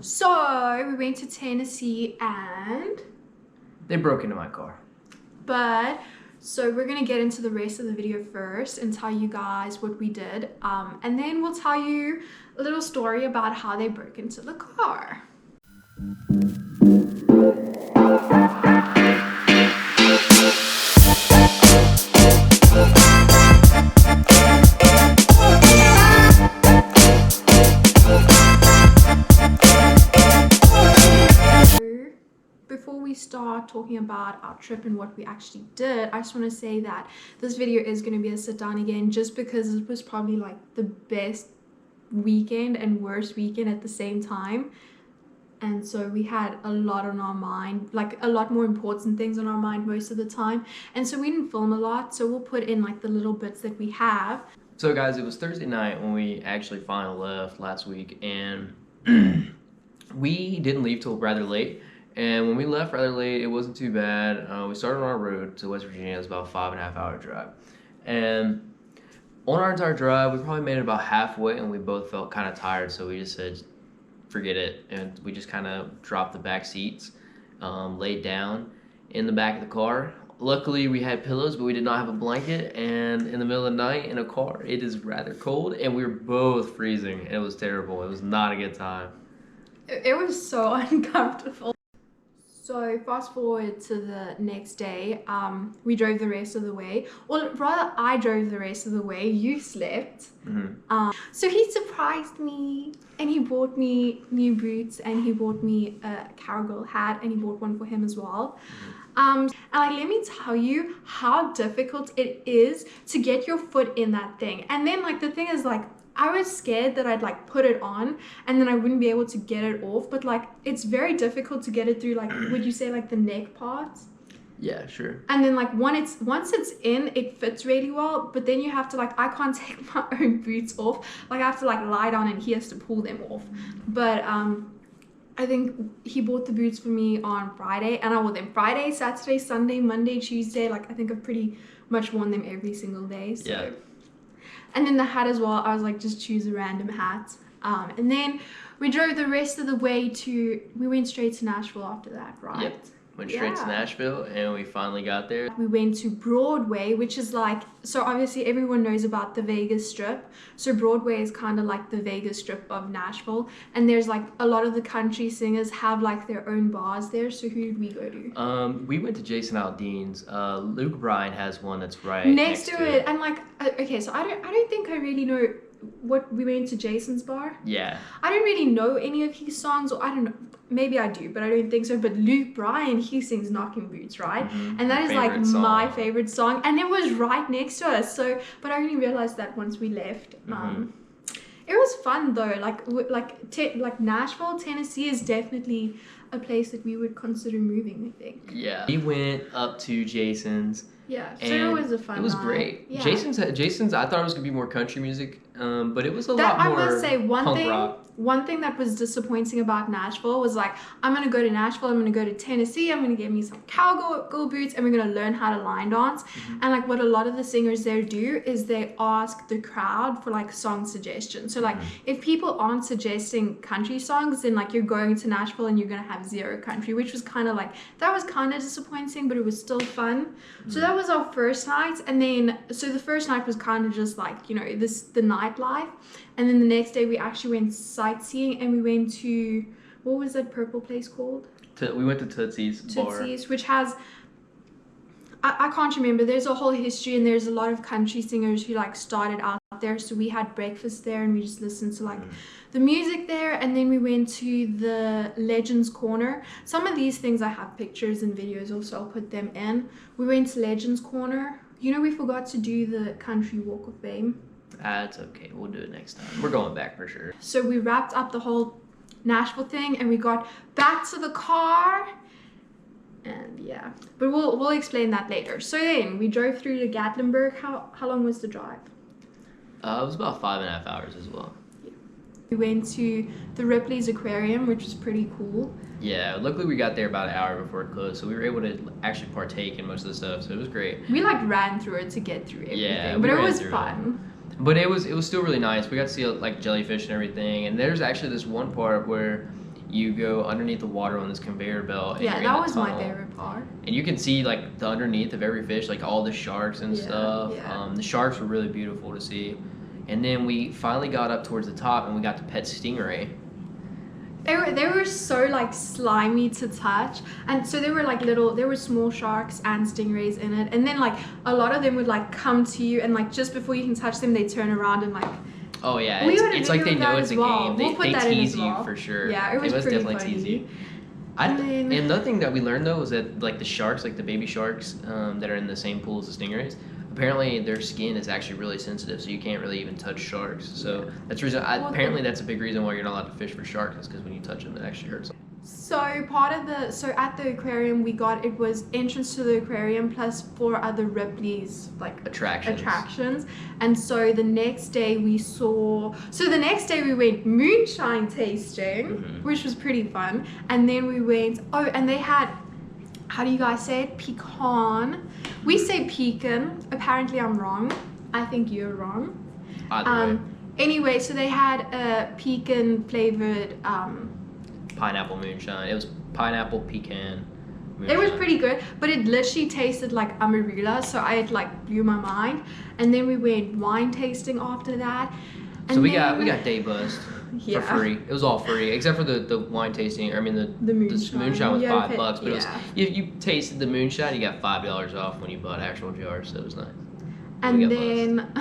So we went to Tennessee and they broke into my car. So we're gonna get into the rest of the video first and tell you guys what we did, and then we'll tell you a little story about how they broke into the car. Before we start talking about our trip and what we actually did, I just want to say that this video is going to be a sit down again, just because it was probably like the best weekend and worst weekend at the same time. And so we had a lot on our mind, like a lot more important things on our mind most of the time. And so we didn't film a lot, so we'll put in like the little bits that we have. So guys, it was Thursday night when we actually finally left last week, and we didn't leave till rather late. And when we left rather late, it wasn't too bad. We started on our road to West Virginia. It was about a 5.5 hour drive. And on our entire drive, we probably made it about halfway, and we both felt kind of tired. So we just said, forget it. And we just kind of dropped the back seats, laid down in the back of the car. Luckily, we had pillows, but we did not have a blanket. And in the middle of the night in a car, it is rather cold, and we were both freezing. It was terrible. It was not a good time. It was so uncomfortable. So fast forward to the next day, we drove the rest of the way. Or rather, I drove the rest of the way. You slept. Mm-hmm. So he surprised me, and he bought me new boots, and he bought me a cowgirl hat, and he bought one for him as well. And like, let me tell you how difficult it is to get your foot in that thing. And then like the thing is, like, I was scared that I'd like put it on and then I wouldn't be able to get it off, but like it's very difficult to get it through, like, would you say like the neck part? Yeah, sure. And then like once it's in, it fits really well, but then you have to like, I can't take my own boots off. Like I have to like lie down and he has to pull them off. But I think he bought the boots for me on Friday, and I wore them Friday, Saturday, Sunday, Monday, Tuesday. Like I think I've pretty much worn them every single day. So. Yeah. And then the hat as well, I was like, just choose a random hat. And then we drove the rest of the way we went straight to Nashville after that, right? Yep. Went straight to Nashville, and we finally got there. We went to Broadway, which is like, so obviously everyone knows about the Vegas Strip. So Broadway is kind of like the Vegas Strip of Nashville. And there's like a lot of the country singers have like their own bars there. So who did we go to? We went to Jason Aldean's. Luke Bryan has one that's right next to it. And like, okay, so I don't think I really know what we went to Jason's bar. Yeah. I don't really know any of his songs, or I don't know. Maybe I do, but I don't think so. But Luke Bryan, he sings Knocking Boots, right? Mm-hmm. And that is like song. My favorite song. And it was right next to us. So, but I only realized that once we left. Mm-hmm. It was fun though. Like Nashville, Tennessee is definitely a place that we would consider moving, I think. Yeah. We went up to Jason's. Yeah, so it was a fun It was night. great. Yeah. Jason's, I thought it was going to be more country music, but it was a lot more I must say, punk rock. One thing that was disappointing about Nashville was like, I'm going to go to Nashville, I'm going to go to Tennessee, I'm going to get me some cowgirl boots, and we're going to learn how to line dance. Mm-hmm. And like what a lot of the singers there do is they ask the crowd for like song suggestions. So like if people aren't suggesting country songs, then like you're going to Nashville and you're going to have zero country, which was kind of like, that was kind of disappointing, but it was still fun. Mm-hmm. So that was our first night. And then, so the first night was kind of just like, you know, the nightlife. And then the next day we actually went sightseeing, and we went to, what was that purple place called? We went to Tootsie's bar. Tootsie's, which has, I can't remember. There's a whole history, and there's a lot of country singers who like started out there. So we had breakfast there, and we just listened to like the music there. And then we went to the Legends Corner. Some of these things I have pictures and videos of, so I'll put them in. We went to Legends Corner. You know, we forgot to do the country walk of fame. That's okay. We'll do it next time. We're going back for sure. So we wrapped up the whole Nashville thing, and we got back to the car. And yeah, but we'll explain that later. So then we drove through to Gatlinburg. How long was the drive? It was about 5.5 hours as well. Yeah. We went to the Ripley's Aquarium, which was pretty cool. Yeah, luckily we got there about an hour before it closed, so we were able to actually partake in most of the stuff, so it was great. We like ran through it to get through everything, yeah, but it was fun. But it was still really nice. We got to see like jellyfish and everything, and there's actually this one part where you go underneath the water on this conveyor belt. And Yeah, you're that in was the my tunnel. favorite part. And you can see like the underneath of every fish, like all the sharks and stuff. Yeah. The sharks were really beautiful to see. And then we finally got up towards the top and we got to pet stingray. They were so like slimy to touch, and so there were small sharks and stingrays in it, and then like a lot of them would like come to you, and like just before you can touch them they turn around and like, oh yeah, we it's like they know it's a game. We'll They that in tease as well. you for sure. Yeah, it was they must pretty definitely tease funny. you. And another thing that we learned though was that like the sharks, like the baby sharks that are in the same pool as the stingrays, apparently their skin is actually really sensitive, so you can't really even touch sharks. So that's the reason. Apparently that's a big reason why you're not allowed to fish for sharks, is because when you touch them, it actually hurts them. So at the aquarium it was entrance to the aquarium plus 4 other Ripley's like attractions. And so the next day we went moonshine tasting, which was pretty fun. And then we went, and they had, how do you guys say it? Pecan. We say pecan. Apparently I'm wrong. I think you're wrong. Either way. Anyway, so they had a pecan flavored pineapple moonshine. It was pineapple pecan moonshine. It was pretty good, but it literally tasted like amarula, so it like blew my mind. And then we went wine tasting after that. And so we got day buzzed yeah. for free. It was all free except for the wine tasting. I mean the moonshine was $5, but it was, if you tasted the moonshine, you got $5 off when you bought actual jars. So it was nice. And then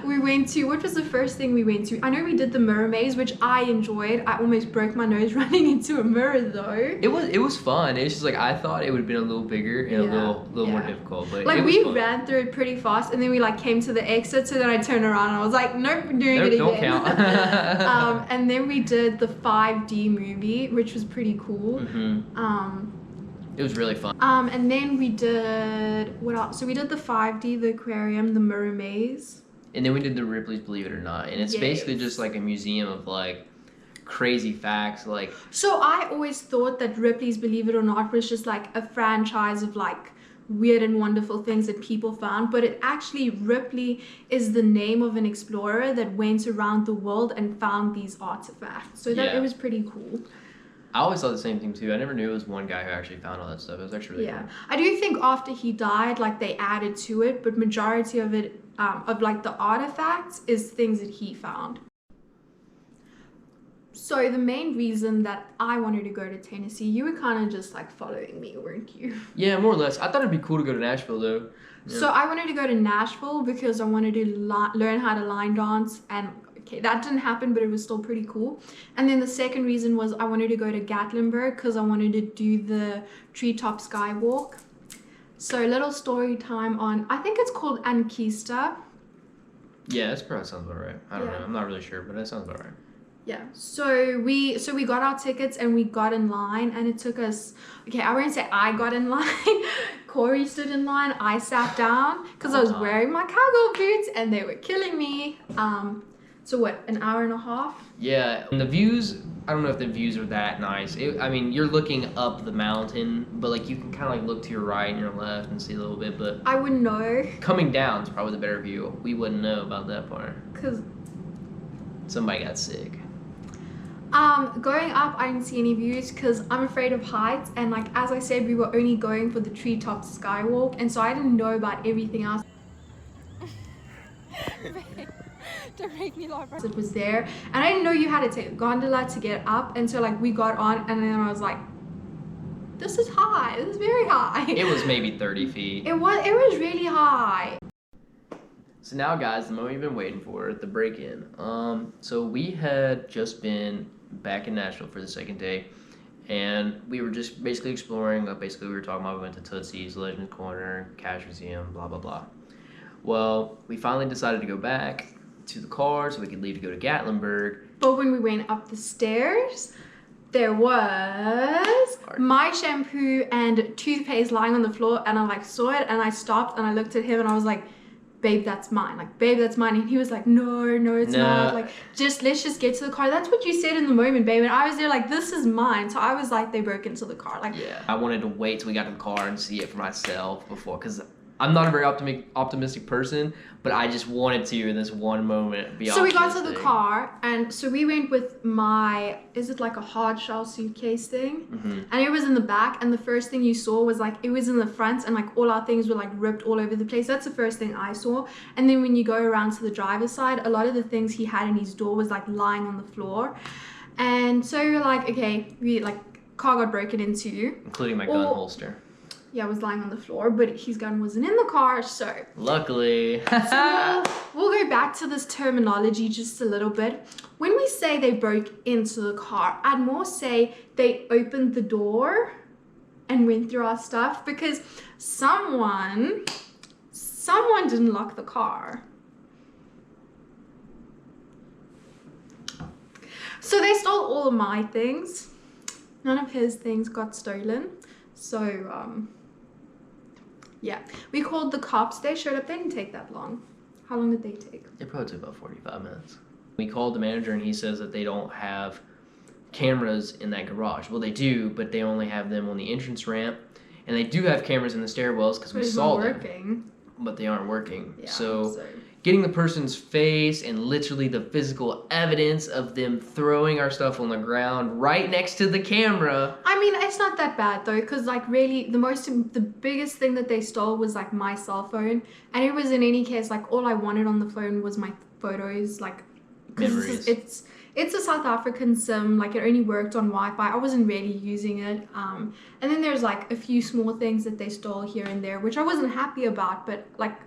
we went to, what was the first thing we went to? I know we did the mirror maze, which I enjoyed. I almost broke my nose running into a mirror though. It was fun. It's just like I thought it would have been a little bigger and a little more difficult. But like it was we fun. ran through it pretty fast, and then we like came to the exit. So then I turned around and I was like, nope, we're doing it again. Don't count. And then we did the 5D movie, which was pretty cool. It was really fun. And then we did, what else? So we did the 5D, the aquarium, the mirror maze. And then we did the Ripley's Believe It or Not. And it's basically just like a museum of like crazy facts. Like, so I always thought that Ripley's Believe It or Not was just like a franchise of like weird and wonderful things that people found, but it actually, Ripley is the name of an explorer that went around the world and found these artifacts. So that it was pretty cool. I always thought the same thing too. I never knew it was one guy who actually found all that stuff. It was actually really cool. I do think after he died, like they added to it, but majority of it, of like the artifacts, is things that he found. So the main reason that I wanted to go to Tennessee, you were kind of just like following me, weren't you? Yeah, more or less. I thought it'd be cool to go to Nashville though. Yeah. So I wanted to go to Nashville because I wanted to learn how to line dance, and okay, that didn't happen, but it was still pretty cool. And then the second reason was I wanted to go to Gatlinburg because I wanted to do the treetop skywalk. So a little story time on, I think it's called Ankista. Yeah, that probably sounds about right. I don't know. I'm not really sure, but that sounds about right. Yeah, so we got our tickets and we got in line, and it took us, okay, I won't say I got in line. Corey stood in line, I sat down because I was wearing my cowgirl boots and they were killing me. So what, an hour and a half? Yeah, and the views, I don't know if the views are that nice. I mean, you're looking up the mountain, but like you can kind of like look to your right and your left and see a little bit, but I wouldn't know. Coming down is probably the better view. We wouldn't know about that part. Because somebody got sick. Going up, I didn't see any views because I'm afraid of heights, and like as I said, we were only going for the treetop skywalk, and so I didn't know about everything else. Don't make me laugh. It was there, and I didn't know you had to take a gondola to get up, and so like we got on, and then I was like, this is high, this is very high. It was maybe 30 feet. It was really high. So now guys, the moment you've been waiting for, the break-in. So we had just been back in Nashville for the second day, and we were just basically exploring. Basically we were talking about, we went to Tootsie's, Legends Corner, Cash Museum, blah blah blah. Well, we finally decided to go back to the car so we could leave to go to Gatlinburg. But when we went up the stairs, there was my shampoo and toothpaste lying on the floor, and I like saw it, and I stopped and I looked at him and I was like, babe, that's mine. Like, babe, that's mine. And he was like, no, it's not. Like, let's just get to the car. That's what you said in the moment, babe. And I was there like, this is mine. So I was like, they broke into the car. Like, yeah, I wanted to wait till we got to the car and see it for myself before, because I'm not a very optimistic person, but I just wanted to in this one moment be So we got to optimistic. the car, and so we went with my, is it like a hard shell suitcase thing? Mm-hmm. And it was in the back, and the first thing you saw was like, it was in the front, and like all our things were like ripped all over the place. That's the first thing I saw. And then when you go around to the driver's side, a lot of the things he had in his door was like lying on the floor. And so we were like, okay, car got broken into. Including my gun holster. Yeah, it was lying on the floor, but his gun wasn't in the car, so. Luckily. So we'll go back to this terminology just a little bit. When we say they broke into the car, I'd more say they opened the door and went through our stuff, because someone didn't lock the car. So they stole all of my things. None of his things got stolen. So, yeah. We called the cops. They showed up. They didn't take that long. How long did they take? It probably took about 45 minutes. We called the manager and he says that they don't have cameras in that garage. Well, they do, but they only have them on the entrance ramp. And they do have cameras in the stairwells because we saw them. Working. But they aren't working. Yeah, so getting the person's face and literally the physical evidence of them throwing our stuff on the ground right next to the camera. I mean, it's not that bad though, because like really the biggest thing that they stole was like my cell phone, and it was in any case like all I wanted on the phone was my photos, like memories. It's a South African SIM, like it only worked on Wi-Fi. I wasn't really using it. And then there's like a few small things that they stole here and there, which I wasn't happy about, but like,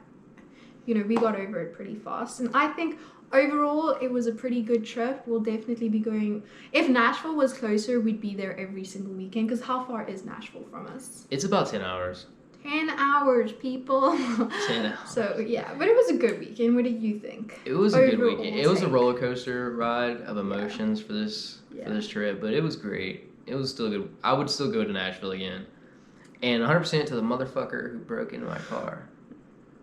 you know, we got over it pretty fast. And I think overall it was a pretty good trip. We'll definitely be going, if Nashville was closer, we'd be there every single weekend, because how far is Nashville from us? It's about 10 hours. 10 hours, people. 10 hours. So yeah, but it was a good weekend. What do you think? It was a good Overall weekend. It was a take. roller coaster ride of emotions for this trip, but it was great. It was still good. I would still go to Nashville again. And 100% to the motherfucker who broke into my car.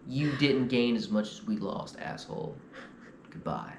You didn't gain as much as we lost, asshole. Goodbye.